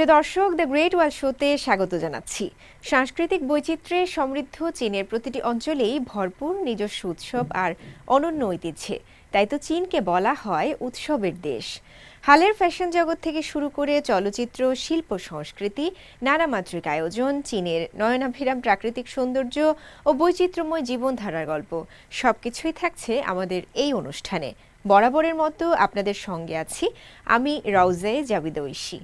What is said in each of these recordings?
প্রিয় দর্শক, the great world শোতে স্বাগত জানাচ্ছি। সাংস্কৃতিক বৈচিত্র্যে সমৃদ্ধ চীনের প্রতিটি অঞ্চলেই ভরপুর নিজস্ব উৎসব আর অনন্য ঐতিহ্যে। তাই তো চীনকে বলা হয় উৎসবের দেশ। হালের ফ্যাশন জগৎ থেকে শুরু করে চলচ্চিত্র, শিল্প, সংস্কৃতি, নানা মাত্রিক আয়োজন, চীনের নয়নাভিরাম প্রাকৃতিক সৌন্দর্য ও বৈচিত্র্যময় জীবনধারার গল্প সবকিছুই থাকছে আমাদের এই অনুষ্ঠানে। বরাবরের মতো আপনাদের সঙ্গে আছি আমি রাউজে জাবিদ ঐশী।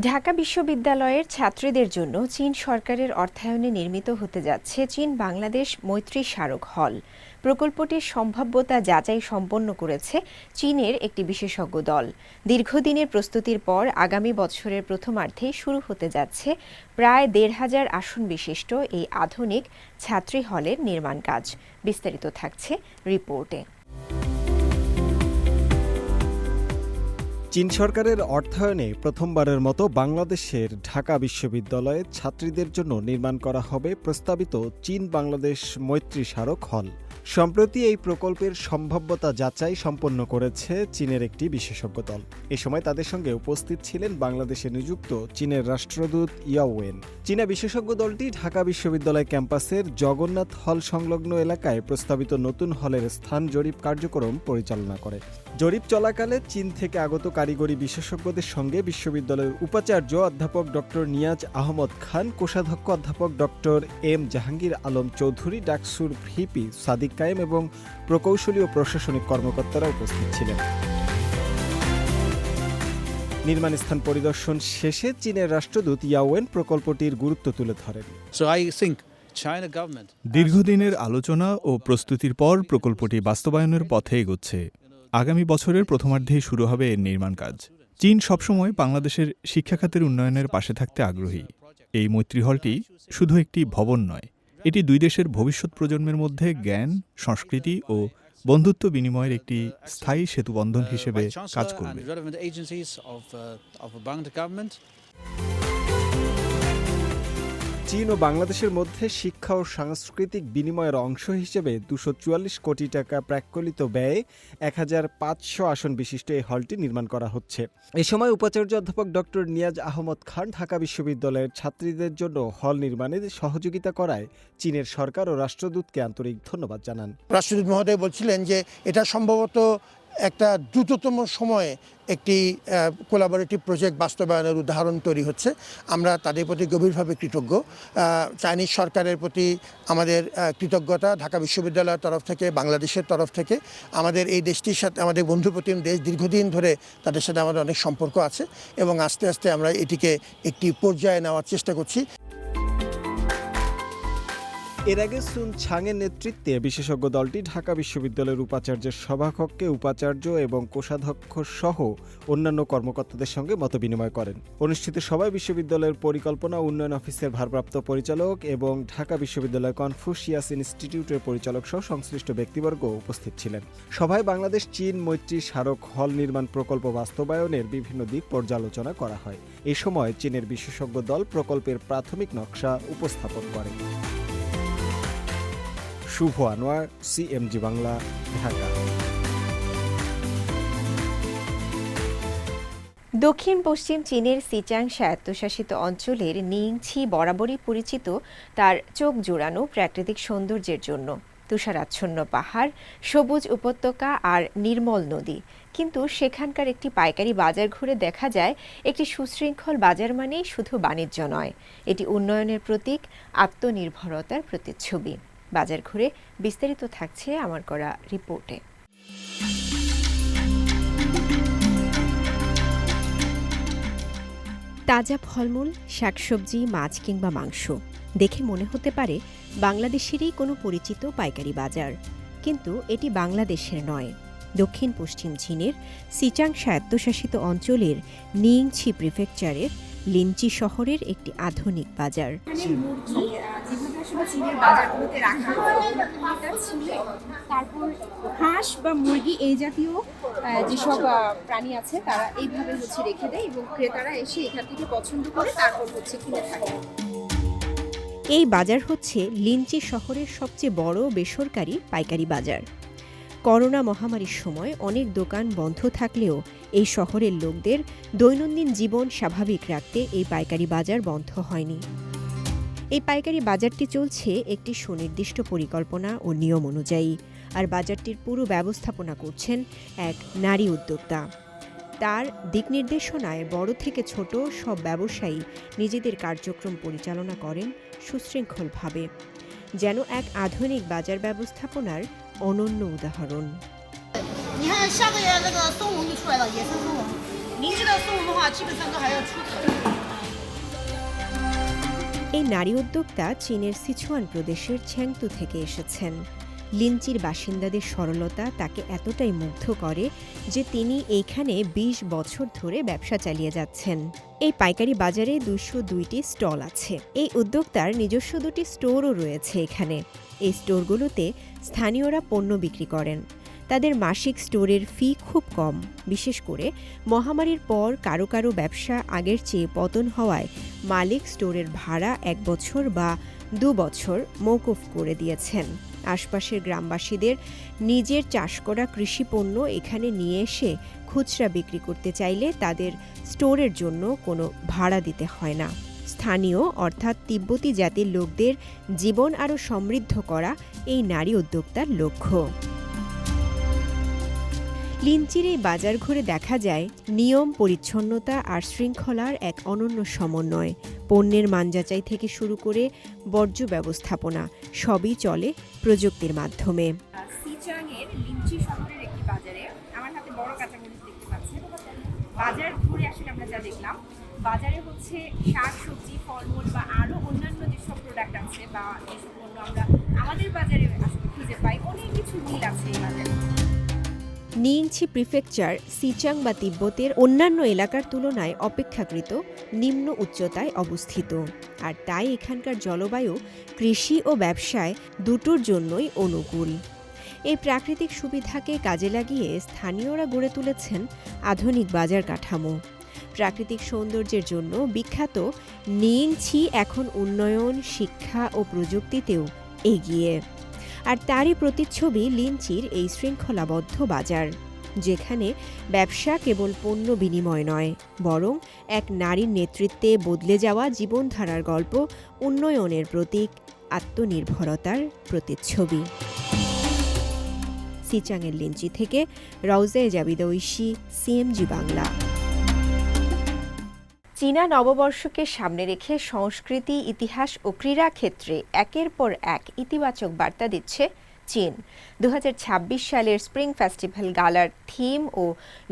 ঢাকা বিশ্ববিদ্যালয়ের ছাত্রীদের জন্য চীন সরকারের অর্থায়নে নির্মিত হতে যাচ্ছে চীন বাংলাদেশ মৈত্রী স্মারক হল। প্রকল্পটির সম্ভাব্যতা যাচাই সম্পন্ন করেছে চীনের একটি বিশেষজ্ঞ দল। দীর্ঘদিনের প্রস্তুতির পর আগামী বছরের প্রথমার্ধেই শুরু হতে যাচ্ছে প্রায় ১,৫০০ আসন বিশিষ্ট এই আধুনিক ছাত্রী হলের নির্মাণ কাজ। বিস্তারিত থাকছে রিপোর্টে। চীন সরকারের অর্থায়নে প্রথমবারের মতো বাংলাদেশের ঢাকা বিশ্ববিদ্যালয়ে ছাত্রীদের জন্য নির্মাণ করা হবে প্রস্তাবিত চীন বাংলাদেশ মৈত্রী স্মারক হল। সম্প্রতি এই প্রকল্পের সম্ভাব্যতা যাচাই সম্পন্ন করেছে চীনের একটি বিশেষজ্ঞ দল। এ সময় তাদের সঙ্গে উপস্থিত ছিলেন বাংলাদেশে নিযুক্ত চীনের রাষ্ট্রদূত ইয়াওয়েন। চীনা বিশেষজ্ঞ দলটি ঢাকা বিশ্ববিদ্যালয় ক্যাম্পাসের জগন্নাথ হল সংলগ্ন এলাকায় প্রস্তাবিত নতুন হলের স্থান জরিপ কার্যক্রম পরিচালনা করে। জরিপ চলাকালে চীন থেকে আগত কারিগরি বিশেষজ্ঞদের সঙ্গে বিশ্ববিদ্যালয়ের উপাচার্য অধ্যাপক ডক্টর নিয়াজ আহমদ খান, কোষাধ্যক্ষ অধ্যাপক ডক্টর এম জাহাঙ্গীর আলম চৌধুরী, ডাকসুর ভিপি সাদিক কায়েম এবং প্রকৌশলী ও প্রশাসনিক কর্মকর্তারা উপস্থিত ছিলেন। নির্মাণ স্থান পরিদর্শন শেষে চীনের রাষ্ট্রদূত ইয়াওয়েন প্রকল্পটির গুরুত্ব তুলে ধরেন। দীর্ঘদিনের আলোচনা ও প্রস্তুতির পর প্রকল্পটি বাস্তবায়নের পথে এগোচ্ছে। আগামী বছরের প্রথমার্ধেই শুরু হবে এর নির্মাণ কাজ। চীন সবসময় বাংলাদেশের শিক্ষা খাতের উন্নয়নের পাশে থাকতে আগ্রহী। এই মৈত্রী হলটি শুধু একটি ভবন নয়, এটি দুই দেশের ভবিষ্যৎ প্রজন্মের মধ্যে জ্ঞান, সংস্কৃতি ও বন্ধুত্ব বিনিময়ের একটি স্থায়ী সেতুবন্ধন হিসেবে কাজ করবে। চীন ও বাংলাদেশের মধ্যে শিক্ষা ও সাংস্কৃতিক বিনিময়ের অংশ হিসেবে ২৪৪ কোটি টাকা প্রাক্কলিত ব্যয়ে ১,৫০০ আসন বিশিষ্ট এই হলটি নির্মাণ করা হচ্ছে। এ সময় উপাচার্য অধ্যাপক ডক্টর নিয়াজ আহমদ খান ঢাকা বিশ্ববিদ্যালয়ের ছাত্রীদের জন্য হল নির্মাণে সহযোগিতা করায় চীনের সরকার ও রাষ্ট্রদূতকে আন্তরিক ধন্যবাদ জানান। রাষ্ট্রদূত মহোদয় বলছিলেন যে এটা সম্ভবত একটা দ্রুততম সময়ে একটি কোলাবোরেটিভ প্রজেক্ট বাস্তবায়নের উদাহরণ তৈরি হচ্ছে। আমরা তাদের প্রতি গভীরভাবে কৃতজ্ঞ। চাইনিজ সরকারের প্রতি আমাদের কৃতজ্ঞতা ঢাকা বিশ্ববিদ্যালয়ের তরফ থেকে, বাংলাদেশের তরফ থেকে। আমাদের এই দেশটির সাথে, আমাদের বন্ধুপ্রতিম দেশ, দীর্ঘদিন ধরে তাদের সাথে আমাদের অনেক সম্পর্ক আছে এবং আস্তে আস্তে আমরা এটিকে একটি পর্যায়ে নেওয়ার চেষ্টা করছি। এর আগে সুন ছাংয়ের নেতৃত্বে বিশেষজ্ঞ দলটি ঢাকা বিশ্ববিদ্যালয়ের উপাচার্যের সভাকক্ষে উপাচার্য এবং কোষাধ্যক্ষ সহ অন্যান্য কর্মকর্তাদের সঙ্গে মতবিনিময় করেন। অনুষ্ঠিত সভায় বিশ্ববিদ্যালয়ের পরিকল্পনা উন্নয়ন অফিসের ভারপ্রাপ্ত পরিচালক এবং ঢাকা বিশ্ববিদ্যালয় কনফুসিয়াস ইনস্টিটিউটের পরিচালক সহ সংশ্লিষ্ট ব্যক্তিবর্গ উপস্থিত ছিলেন। সভায় বাংলাদেশ চীন মৈত্রী স্মারক হল নির্মাণ প্রকল্প বাস্তবায়নের বিভিন্ন দিক পর্যালোচনা করা হয়। এ সময় চীনের বিশেষজ্ঞ দল প্রকল্পের প্রাথমিক নকশা উপস্থাপন করে। শুভ আনোয়ার, সিএমজি বাংলা, ঢাকা। দক্ষিণ পশ্চিম চীনের সিচাং স্বায়ত্তশাসিত অঞ্চলের নিংছি বরাবরই পরিচিত তার চোখ জোড়ানো প্রাকৃতিক সৌন্দর্যের জন্য। তুষারাচ্ছন্ন পাহাড়, সবুজ উপত্যকা আর নির্মল নদী। কিন্তু সেখানকার একটি পাইকারি বাজার ঘুরে দেখা যায় একটি সুশৃঙ্খল বাজার মানেই শুধু বাণিজ্য নয়, এটি উন্নয়নের প্রতীক, আত্মনির্ভরতার প্রতিচ্ছবি। বাজার ঘুরে বিস্তারিত থাকছে আমার করা রিপোর্টে। তাজা ফলমূল, শাকসবজি, মাছ কিংবা মাংস দেখে মনে হতে পারে বাংলাদেশেরই কোনো পরিচিত পাইকারি বাজার, কিন্তু এটি বাংলাদেশের নয়, দক্ষিণ পশ্চিম চীনের সিচাং স্বায়ত্তশাসিত অঞ্চলের নিংছি প্রিফেকচারের লিনচি শহরের একটি আধুনিক বাজার। চীনের বাজারগুলোতে রাখা হয়, তারপর হাঁস বা মুরগি এই জাতীয় যেসব প্রাণী আছে তারা এইভাবে রেখে দেয় এবং ক্রেতারা এসে এখান থেকে পছন্দ করে তারপর কিনে থাকে। এই বাজার হচ্ছে লিনচি শহরের সবচেয়ে বড় বেসরকারি পাইকারি বাজার। করোনা মহামারীর সময় অনেক দোকান বন্ধ থাকলেও এই শহরের লোকদের দৈনন্দিন জীবন স্বাভাবিক রাখতে এই পাইকারি বাজার বন্ধ হয়নি। এই পাইকারি বাজারটি চলছে একটি সুনির্দিষ্ট পরিকল্পনা ও নিয়ম অনুযায়ী, আর বাজারটির পুরো ব্যবস্থাপনা করছেন এক নারী উদ্যোক্তা। তার দিক নির্দেশনায় বড় থেকে ছোট সব ব্যবসায়ী নিজেদের কার্যক্রম পরিচালনা করেন সুশৃঙ্খলভাবে, যেন এক আধুনিক বাজার ব্যবস্থাপনার অনন্য উদাহরণ।你看下个月那个松茸就出来了，野生松茸。明知道松茸的话，基本上都还要出壳的。 এই নারী উদ্যোক্তা চীনের সিচুয়ান প্রদেশের ছেংতু থেকে এসেছেন। লিঞ্চির বাসিন্দাদের সরলতা তাকে এতটাই মুগ্ধ করে যে তিনি এইখানে ২০ বছর ধরে ব্যবসা চালিয়ে যাচ্ছেন। এই পাইকারি বাজারে ২০২টি স্টল আছে। এই উদ্যোক্তার নিজস্ব ২টি স্টোরও রয়েছে এখানে। এই স্টোরগুলোতে স্থানীয়রা পণ্য বিক্রি করেন। তাদের মাসিক স্টোরের ফি খুব কম, বিশেষ করে মহামারীর পর কারো কারো ব্যবসা আগের চেয়ে পতন হওয়ায় মালিক স্টোরের ভাড়া ১ বছর বা ২ বছর মওকুফ করে দিয়েছেন। আশপাশের গ্রামবাসীদের নিজের চাষ করা কৃষিপণ্য এখানে নিয়ে এসে খুচরা বিক্রি করতে চাইলে তাদের স্টোরের জন্য কোনো ভাড়া দিতে হয় না। স্থানীয় অর্থাৎ তিব্বতী জাতির লোকদের জীবন আরও সমৃদ্ধ করা এই নারী উদ্যোক্তার লক্ষ্য। লিঞ্চির এই বাজার ঘুরে দেখা যায় নিয়ম, পরিচ্ছন্নতা আর শৃঙ্খলার এক অনন্য সমন্বয়। পণ্যের মান যাচাই থেকে শুরু করে বর্জ্য ব্যবস্থাপনা সবই চলে প্রযুক্তির মাধ্যমে। সিচাংয়ের লিঞ্চি শহরের একটি বাজারে আমার হাতে বড় কাঁচামরিচ দেখতে পাচ্ছেন। বাজার ঘুরে আসলে আমরা যা দেখলাম, বাজারে হচ্ছে শাক সবজি ফলমূল বা আরও অন্যান্য যেসব প্রোডাক্ট আছে বা যেসব পণ্য আমরা আমাদের বাজারে আসলে খুঁজে পাই, অনেক কিছু মিল আছে এই বাজারে। নিংছি প্রিফেকচার সিচাং বা তিব্বতের অন্যান্য এলাকার তুলনায় অপেক্ষাকৃত নিম্ন উচ্চতায় অবস্থিত, আর তাই এখানকার জলবায়ু কৃষি ও ব্যবসায় দুটোর জন্যই অনুকূল। এই প্রাকৃতিক সুবিধাকে কাজে লাগিয়ে স্থানীয়রা গড়ে তুলেছেন আধুনিক বাজার কাঠামো। প্রাকৃতিক সৌন্দর্যের জন্য বিখ্যাত নিংছি এখন উন্নয়ন, শিক্ষা ও প্রযুক্তিতেও এগিয়ে। আর তারই প্রতিচ্ছবি লিঞ্চির এই শৃঙ্খলাবদ্ধ বাজার, যেখানে ব্যবসা কেবল পণ্য বিনিময় নয়, বরং এক নারীর নেতৃত্বে বদলে যাওয়া জীবনধারার গল্প, উন্নয়নের প্রতীক, আত্মনির্ভরতার প্রতিচ্ছবি। সিচাংয়ের লিঞ্চি থেকে রওজায়ে জাবিদা ঐশী, সিএমজি বাংলা। চীনা নববর্ষকে সামনে রেখে সংস্কৃতি, ইতিহাস ও ক্রীড়া ক্ষেত্রে একের পর এক ইতিবাচক বার্তা দিচ্ছে চীন। ২০২৬ সালের স্প্রিং ফেস্টিভ্যাল গালার থিম ও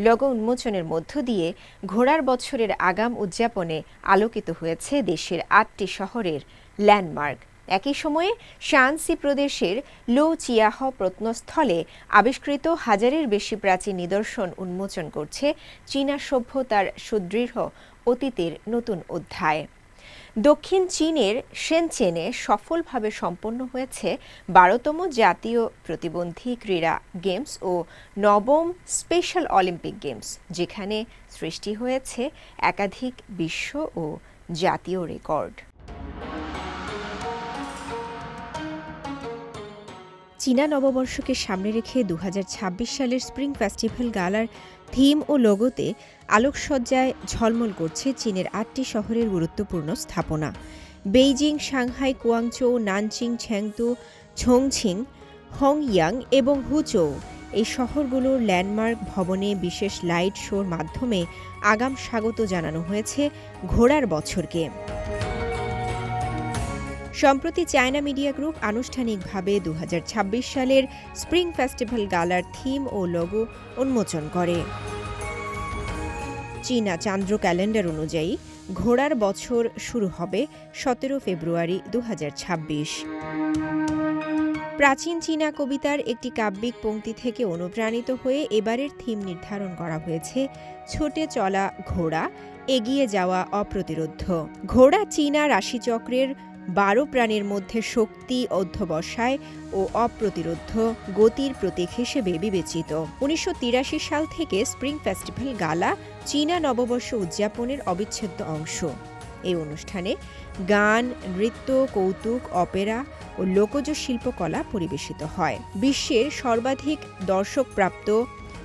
লোগো উন্মোচনের মধ্য দিয়ে ঘোড়ার বছরের আগাম উদযাপনে আলোকিত হয়েছে দেশের ৮টি শহরের ল্যান্ডমার্ক। একই সময়ে শানসি প্রদেশের লো চিয়াহ প্রত্নস্থলে আবিষ্কৃত হাজারের বেশি প্রাচীন নিদর্শন উন্মোচন করছে চীনা সভ্যতার সুদৃঢ় অতীতের নতুন অধ্যায়। দক্ষিণ চীনের শেনচেনে সফলভাবে সম্পন্ন হয়েছে ১২তম জাতীয় প্রতিবন্ধী ক্রীড়া গেমস ও নবম স্পেশাল অলিম্পিক গেমস, যেখানে সৃষ্টি হয়েছে একাধিক বিশ্ব ও জাতীয় রেকর্ড। চীনা নববর্ষকে সামনে রেখে ২০২৬ সালের স্প্রিং ফেস্টিভ্যাল গালার থিম ও লোগোতে আলোকসজ্জায় ঝলমল করছে চীনের ৮টি শহরের গুরুত্বপূর্ণ স্থাপনা। Beijing, Shanghai, Guangzhou, Nanjing, Chengdu, Chongqing, হংইয়াং এবং হুচৌ এই শহরগুলোর ল্যান্ডমার্ক ভবনে বিশেষ লাইট শোর মাধ্যমে আগাম স্বাগত জানানো হয়েছে ঘোড়ার বছরকে। সম্প্রতি চায়না মিডিয়া গ্রুপ আনুষ্ঠানিকভাবে ২০২৬ সালের স্প্রিং ফেস্টিভ্যাল গালার থিম ও লোগো উন্মোচন করে। চীনা চান্দ্র ক্যালেন্ডার অনুযায়ী ঘোড়ার বছর শুরু হবে ১৭ ফেব্রুয়ারি ২০২৬। প্রাচীন চীনা কবিতার একটি কাব্যিক পংক্তি থেকে অনুপ্রাণিত হয়ে এবারের থিম নির্ধারণ করা হয়েছে ছোটে চলা ঘোড়া, এগিয়ে যাওয়া অপ্রতিরোধ্য। ঘোড়া চীনা রাশিচক্রের ১২ প্রাণীর মধ্যে শক্তি, অধ্যবসায় ও অপ্রতিরোধ্য গতির প্রতীক হিসেবে বিবেচিত। ১৯৮৩ সাল থেকে স্প্রিং ফেস্টিভ্যাল গালা চীনা নববর্ষ উদযাপনের অবিচ্ছেদ্য অংশ। এই অনুষ্ঠানে গান, নৃত্য, কৌতুক, অপেরা ও লোকজ শিল্পকলা পরিবেশিত হয়। বিশ্বের সর্বাধিক দর্শকপ্রাপ্ত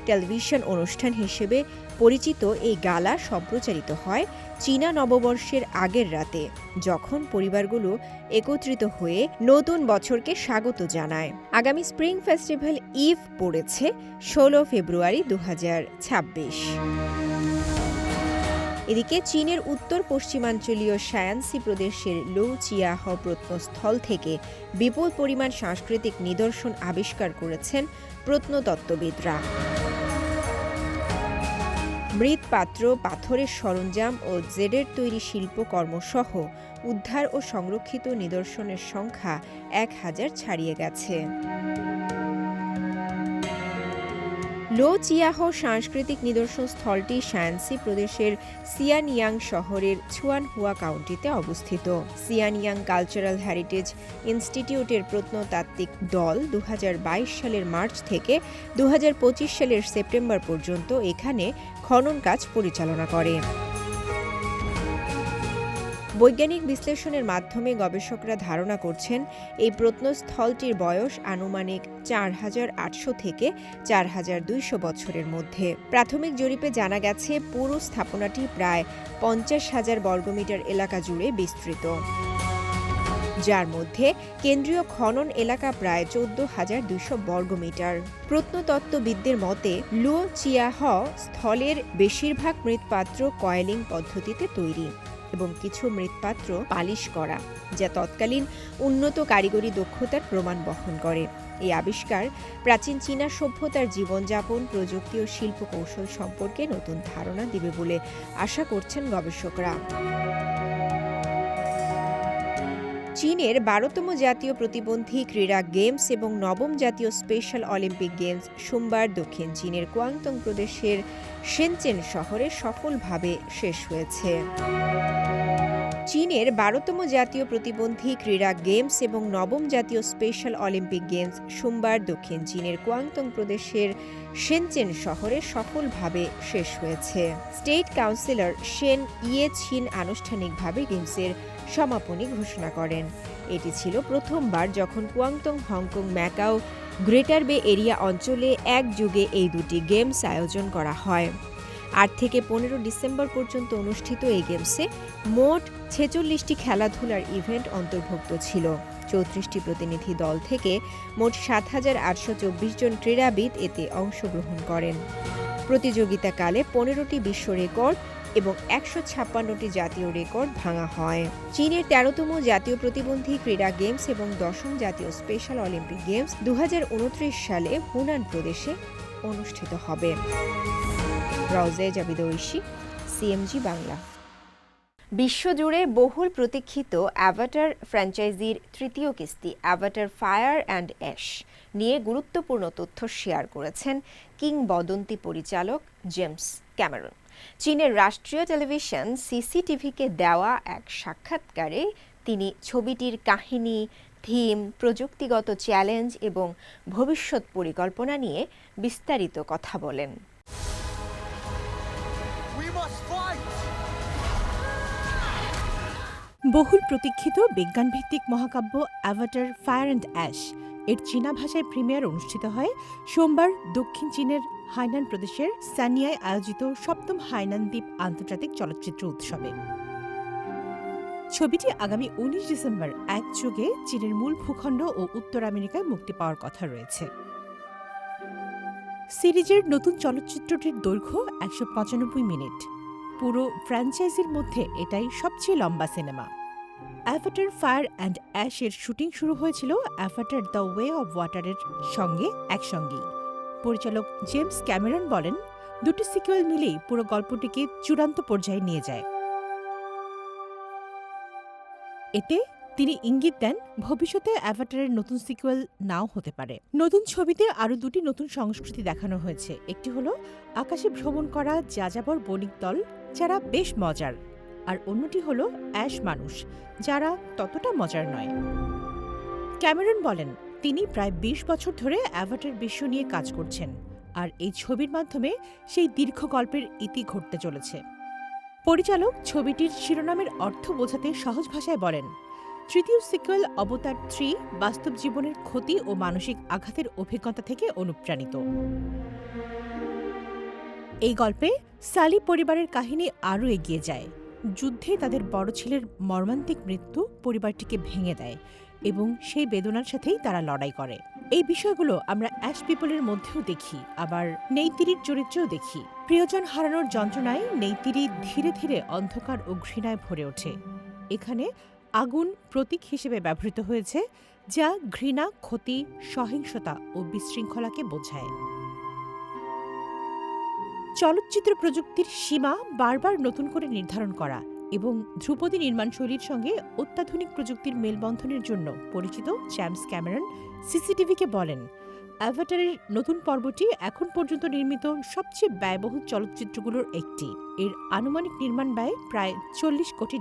টেলিভিশন অনুষ্ঠান হিসেবে পরিচিত এই গালা সম্প্রচারিত হয় চীনা নববর্ষের আগের রাতে, যখন পরিবারগুলো একত্রিত হয়ে নতুন বছরকে স্বাগত জানায়। আগামী স্প্রিং ফেস্টিভ্যাল ইভ পড়েছে 16 ফেব্রুয়ারি 2026। এদিকে চীনের উত্তর পশ্চিমাঞ্চলীয় শায়ানসি প্রদেশের লুচিয়াহ প্রত্নস্থল থেকে বিপুল পরিমাণ সাংস্কৃতিক নিদর্শন আবিষ্কার করেছেন প্রত্নতত্ত্ববিদরা। মৃৎপাত্র, পাথরের সরঞ্জাম ও জেডের তৈরি শিল্পকর্মসহ উদ্ধার ও সংরক্ষিত নিদর্শনের সংখ্যা 1000 ছাড়িয়ে গেছে। লো চিয়াহ সাংস্কৃতিক নিদর্শন স্থলটি শায়ানসি প্রদেশের সিয়ানইয়াং শহরের ছুয়ানহুয়া কাউন্টিতে অবস্থিত। সিয়ানইয়াং কালচারাল হেরিটেজ ইনস্টিটিউটের প্রত্নতাত্ত্বিক দল 2022 সালের মার্চ থেকে 2025 সালের সেপ্টেম্বর পর্যন্ত এখানে খনন কাজ পরিচালনা করে। বৈজ্ঞানিক বিশ্লেষণের মাধ্যমে গবেষকরা ধারণা করছেন এই প্রত্নস্থলটির বয়স আনুমানিক 4800 থেকে 4200 বছরের মধ্যে। প্রাথমিক জরিপে জানা গেছে পুরো স্থাপনাটি প্রায় 50,000 বর্গমিটার এলাকা জুড়ে বিস্তৃত, যার মধ্যে কেন্দ্রীয় খনন এলাকা প্রায় 14,200 বর্গমিটার। প্রত্নতত্ত্ববিদদের মতে লু চিয়াহ স্থলের বেশিরভাগ মৃৎপাত্র কয়েলিং পদ্ধতিতে তৈরি এবং কিছু মৃৎপাত্র পালিশ করা, যা তৎকালীন উন্নত কারিগরি দক্ষতার প্রমাণ বহন করে। এই আবিষ্কার প্রাচীন চীনা সভ্যতার জীবনযাপন, প্রযুক্তি ও শিল্প কৌশল সম্পর্কে নতুন ধারণা দেবে বলে আশা করছেন গবেষকরা। চীনের 12তম জাতীয় প্রতিবন্ধী ক্রীড়া গেমস এবং 9ম জাতীয় স্পেশাল অলিম্পিক গেমস সোমবার দক্ষিণ চীনের কুয়াংতং প্রদেশের শেনচেন শহরে সফলভাবে শেষ হয়েছে। চীনের 12তম জাতীয় প্রতিবন্ধী ক্রীড়া গেমস এবং 9ম জাতীয় স্পেশাল অলিম্পিক গেমস সোমবার দক্ষিণ চীনের কুয়াংতং প্রদেশের শেনচেন শহরে সফলভাবে শেষ হয়েছে। স্টেট কাউন্সিলর শেন ইয়ে ছিন আনুষ্ঠানিকভাবে গেমসের সমাপনী ঘোষণা করেন। এটি ছিল প্রথমবার যখন কুয়াংতং, হংকং, ম্যাকাও, গ্রেটার বে এরিয়া অঞ্চলে একযোগে এই দুটি গেমস আয়োজন করা হয়। 8 থেকে 15 ডিসেম্বর পর্যন্ত অনুষ্ঠিত এই গেমসে মোট 46টি খেলাধুলার ইভেন্ট অন্তর্ভুক্ত ছিল। 34টি প্রতিনিধি দল থেকে মোট 7,824 জন ক্রীড়াবিদ এতে অংশগ্রহণ করেন। প্রতিযোগিতাকালে 15টি বিশ্ব রেকর্ড এবং 156টি জাতীয় রেকর্ড ভাঙা হয়। চীনের 13তম জাতীয় প্রতিবন্ধী ক্রীড়া গেমস এবং 10ম জাতীয় স্পেশাল অলিম্পিক গেমস 2029 সালে হুনান প্রদেশে অনুষ্ঠিত হবে। রওজে জাবিদ ঐশী, সিএমজি বাংলা। বিশ্বজুড়ে বহুল প্রতীক্ষিত অ্যাভাটার ফ্র্যাঞ্চাইজির তৃতীয় কিস্তি অ্যাভাটার ফায়ার অ্যান্ড অ্যাশ নিয়ে গুরুত্বপূর্ণ তথ্য শেয়ার করেছেন কিংবদন্তি পরিচালক জেমস ক্যামেরন। চীনের রাষ্ট্রীয় টেলিভিশন সিসিটিভিকে দেওয়া এক সাক্ষাৎকারে তিনি ছবিটির কাহিনী, থিম, প্রযুক্তিগত চ্যালেঞ্জ এবং ভবিষ্যৎ পরিকল্পনা নিয়ে বিস্তারিত কথা বলেন। বহুল প্রতীক্ষিত বিজ্ঞানভিত্তিক মহাকাব্য অ্যাভাটার ফায়ার অ্যান্ড অ্যাশ এর চীনা ভাষায় প্রিমিয়ার অনুষ্ঠিত হয় সোমবার দক্ষিণ চীনের হাইনান প্রদেশের সানিয়ায় আয়োজিত 7ম হাইনান দ্বীপ আন্তর্জাতিক চলচ্চিত্র উৎসবে। ছবিটি আগামী 19 ডিসেম্বর একযোগে চীনের মূল ভূখণ্ড ও উত্তর আমেরিকায় মুক্তি পাওয়ার কথা রয়েছে। সিরিজের নতুন চলচ্চিত্রটির দৈর্ঘ্য 195 মিনিট। পুরো ফ্র্যাঞ্চাইজির মধ্যে এটাই সবচেয়ে লম্বা cinema. Avatar fire and ash এর শুটিং শুরু হয়েছিল অ্যাভাটার দ্য ওয়ে অব ওয়াটারের সঙ্গে একসঙ্গেই। পরিচালক জেমস ক্যামেরন বলেন, দুটি সিকুয়েল মিলেই পুরো গল্পটিকে চূড়ান্ত পর্যায়ে নিয়ে যায়। এতে তিনি ইঙ্গিত দেন ভবিষ্যতে অ্যাভাটারের নতুন সিকুয়েল নাও হতে পারে। নতুন ছবিতে আরও দুটি নতুন সংস্কৃতি দেখানো হয়েছে। একটি হলো আকাশে ভ্রমণ করা যাযাবর বণিক দল, যারা বেশ মজার, আর অন্যটি হলো অ্যাশ মানুষ, যারা ততটা মজার নয়। ক্যামেরন বলেন, তিনি প্রায় 20 বছর ধরে অ্যাভাটার বিশ্ব নিয়ে কাজ করছেন, আর এই ছবির মাধ্যমে সেই দীর্ঘ গল্পের ইতি ঘটতে চলেছে। পরিচালক ছবিটির শিরোনামের অর্থ বোঝাতে সহজ ভাষায় বলেন, তৃতীয় সিক্যুয়াল অবতার 3 বাস্তব জীবনের ক্ষতি ও মানসিক আঘাতের অভিজ্ঞতা থেকে অনুপ্রাণিত। এই গল্পে সালি পরিবারের কাহিনী আরও এগিয়ে যায়। যুদ্ধে তাদের বড় ছেলের মর্মান্তিক মৃত্যু পরিবারটিকে ভেঙে দেয় এবং সেই বেদনার সাথেই তারা লড়াই করে। এই বিষয়গুলো আমরা অ্যাশ পিপলের মধ্যেও দেখি, আবার নেইতিরির চরিত্রেও দেখি। প্রিয়জন হারানোর যন্ত্রণায় নেইতিরি ধীরে ধীরে অন্ধকার ও ঘৃণায় ভরে ওঠে। এখানে আগুন প্রতীক হিসেবে ব্যবহৃত হয়েছে, যা ঘৃণা, ক্ষতি, সহিংসতা ও বিশৃঙ্খলাকে বোঝায়। চলচ্চিত্র প্রযুক্তির সীমা বারবার নতুন করে নির্ধারণ করা এবং ধ্রুপদী নির্মাণশৈলীর সঙ্গে অত্যাধুনিক প্রযুক্তির মেলবন্ধনের জন্য পরিচিত জেমস ক্যামেরন সিসিটিভিকে বলেন, অ্যাভাটারের নতুন পর্বটি এখন পর্যন্ত নির্মিত সবচেয়ে ব্যয়বহুল চলচ্চিত্রগুলোর একটি। এর আনুমানিক নির্মাণ ব্যয় প্রায় $40 কোটি।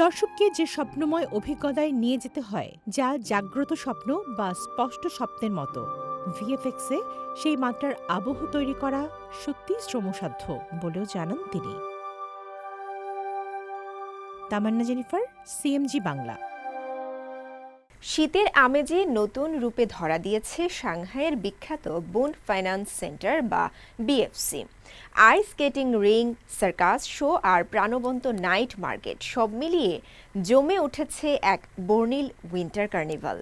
দর্শককে যে স্বপ্নময় অভিজ্ঞতায় নিয়ে যেতে হয়, যা জাগ্রত স্বপ্ন বা স্পষ্ট স্বপ্নের মতো, ভিএফএক্সে সেই মাত্রার আবহ তৈরি করা সত্যিই শ্রমসাধ্য বলেও জানান তিনি। Tamanna Jennifer, CMG Bangla. শীতের আমেজে নতুন রূপে ধরা দিয়েছে সাংহাইয়ের বিখ্যাত বুন্ড ফাইন্যান্স সেন্টার বা BFC. Ice skating rink, circus show আর প্রাণবন্ত নাইট মার্কেট সব মিলিয়ে জমে উঠেছে এক বর্ণিল উইন্টার কার্নিভাল।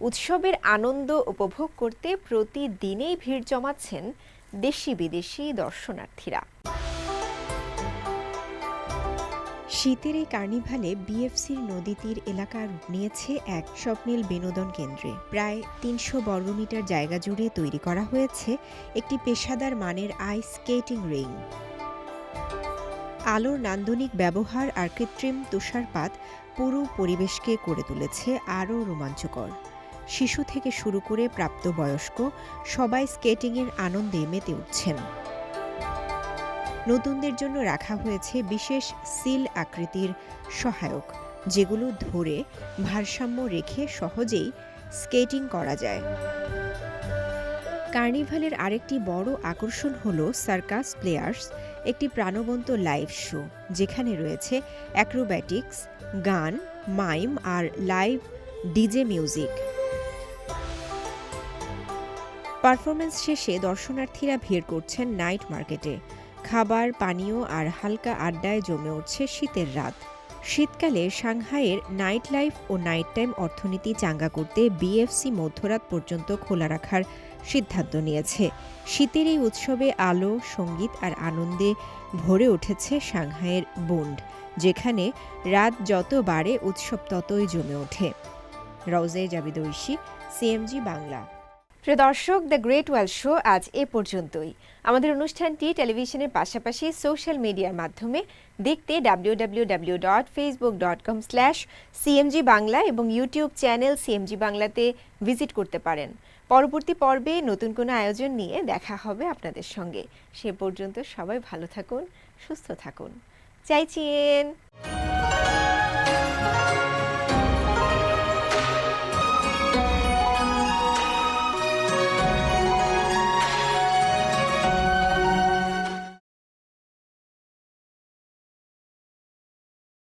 উৎসবের আনন্দ উপভোগ করতে প্রতিদিনেই ভিড় জমাচ্ছেন দেশি বিদেশি দর্শনার্থীরা। শীতের এই কার্নিভালে বিএফসির নদী তীর এলাকা রূপ নিয়েছে এক স্বপ্নীল বিনোদন কেন্দ্রে। প্রায় 300 বর্গমিটার জায়গা জুড়ে তৈরি করা হয়েছে একটি পেশাদার মানের আইস স্কেটিং রিং। আলোর নান্দনিক ব্যবহার আর কৃত্রিম তুষারপাত পুরো পরিবেশকে করে তুলেছে আরও রোমাঞ্চকর। শিশু থেকে শুরু করে প্রাপ্তবয়স্ক সবাই স্কেটিংয়ের আনন্দে মেতে উঠছেন। নতুনদের জন্য রাখা হয়েছে বিশেষ সিল আকৃতির সহায়ক, যেগুলো ধরে ভারসাম্য রেখে সহজেই স্কেটিং করা যায়। কার্নিভালের আরেকটি বড় আকর্ষণ হলো সার্কাস প্লেয়ার্স, একটি প্রাণবন্ত লাইভ শো যেখানে রয়েছে অ্যাক্রোব্যাটিক্স, গান, মাইম আর লাইভ ডিজে মিউজিক। পারফরমেন্স শেষে দর্শনার্থীরা ভিড় করছেন নাইট মার্কেটে। খাবার, পানীয় আর হালকা আড্ডায় জমে উঠছে শীতের রাত। শীতকালে সাংহাইয়ের নাইট লাইফ ও নাইট টাইম অর্থনীতি চাঙ্গা করতে বিএফসি মধ্যরাত পর্যন্ত খোলা রাখার সিদ্ধান্ত নিয়েছে। শীতের এই উৎসবে আলো, সঙ্গীত আর আনন্দে ভরে উঠেছে সাংহাইয়ের বুন্ড, যেখানে রাত যত বাড়ে উৎসব ততই জমে ওঠে। রওজে জাবিদ ঐশী, সিএমজি বাংলা। প্রিয় দর্শক, দ্য গ্রেট ওয়াল শো আজ এ পর্যন্তই। আমাদের অনুষ্ঠানটি টেলিভিশনের পাশাপাশি সোশ্যাল মিডিয়ার মাধ্যমে দেখতে www.facebook.com/cmg বাংলা এবং ইউটিউব চ্যানেল সিএমজি বাংলাতে ভিজিট করতে পারেন। পরবর্তী পর্বে নতুন কোনো আয়োজন নিয়ে দেখা হবে আপনাদের সঙ্গে। সে পর্যন্ত সবাই ভালো থাকুন, সুস্থ থাকুন। চাইচিয়েন।